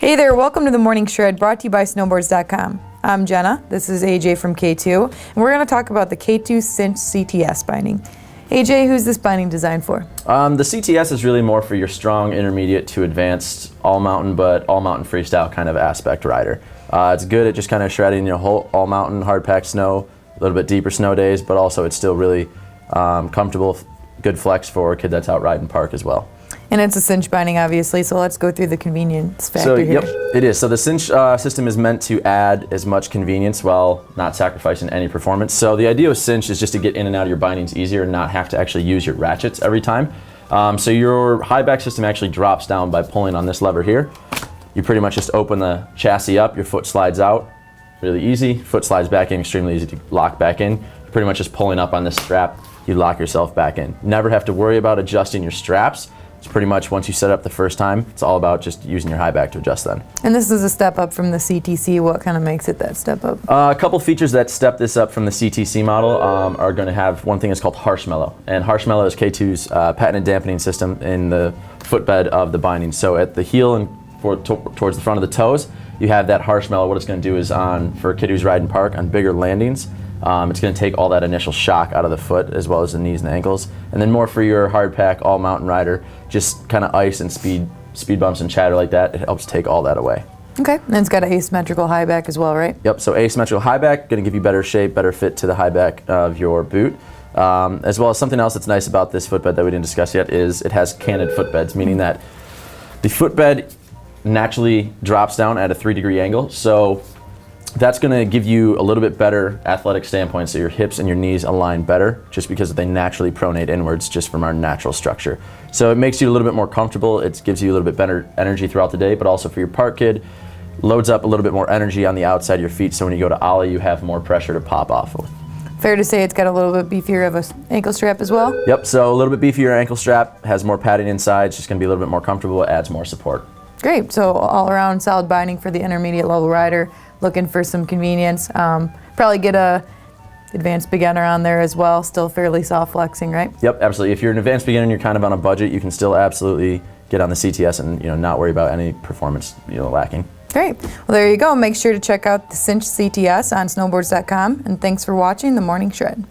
Hey there, welcome to the Morning Shred brought to you by snowboards.com. I'm Jenna, this is AJ from K2, and we're going to talk about the K2 Cinch CTS binding. AJ, who's this binding designed for? The CTS is really more for your strong, intermediate to advanced, all-mountain, but all-mountain freestyle kind of aspect rider. It's good at just kind of shredding your whole all-mountain, hard-packed snow, a little bit deeper snow days, but also it's still really comfortable, good flex for a kid that's out riding park as well. And it's a cinch binding, obviously, so let's go through the convenience factor here. Yep, it is. So the cinch system is meant to add as much convenience while not sacrificing any performance. So the idea with cinch is just to get in and out of your bindings easier and not have to actually use your ratchets every time. So your Highback system actually drops down by pulling on this lever here. You pretty much just open the chassis up, your foot slides out, really easy. Foot slides back in, extremely easy to lock back in. You're pretty much just pulling up on this strap, you lock yourself back in. Never have to worry about adjusting your straps. It's pretty much once you set up the first time, it's all about just using your Highback to adjust then. And this is a step up from the CTC. What kind of makes it that step up? A couple features that step this up from the CTC model are going to have one thing is called Harshmellow. And Harshmellow is K2's patented dampening system in the footbed of the binding. So at the heel and towards the front of the toes, you have that Harshmellow. What it's going to do is for a kid who's riding park on bigger landings, it's going to take all that initial shock out of the foot as well as the knees and ankles. And then more for your hard pack, all mountain rider, just kind of ice and speed bumps and chatter like that, it helps take all that away. Okay, and it's got an asymmetrical high back as well, right? Yep, so asymmetrical high back, going to give you better shape, better fit to the high back of your boot. As well as something else that's nice about this footbed that we didn't discuss yet is it has canted footbeds, meaning that the footbed naturally drops down at a 3-degree angle. So that's going to give you a little bit better athletic standpoint, so your hips and your knees align better just because they naturally pronate inwards just from our natural structure. So it makes you a little bit more comfortable, it gives you a little bit better energy throughout the day, but also for your park kid, loads up a little bit more energy on the outside of your feet, so when you go to ollie, you have more pressure to pop off with. Fair to say it's got a little bit beefier of an ankle strap as well? Yep, so a little bit beefier ankle strap, has more padding inside, it's just going to be a little bit more comfortable, it adds more support. Great, so all around solid binding for the intermediate level rider, looking for some convenience. Probably get a advanced beginner on there as well, still fairly soft flexing, right? Yep, absolutely. If you're an advanced beginner and you're kind of on a budget, you can still absolutely get on the CTS and not worry about any performance lacking. Great, well there you go. Make sure to check out the Cinch CTS on snowboards.com, and thanks for watching the Morning Shred.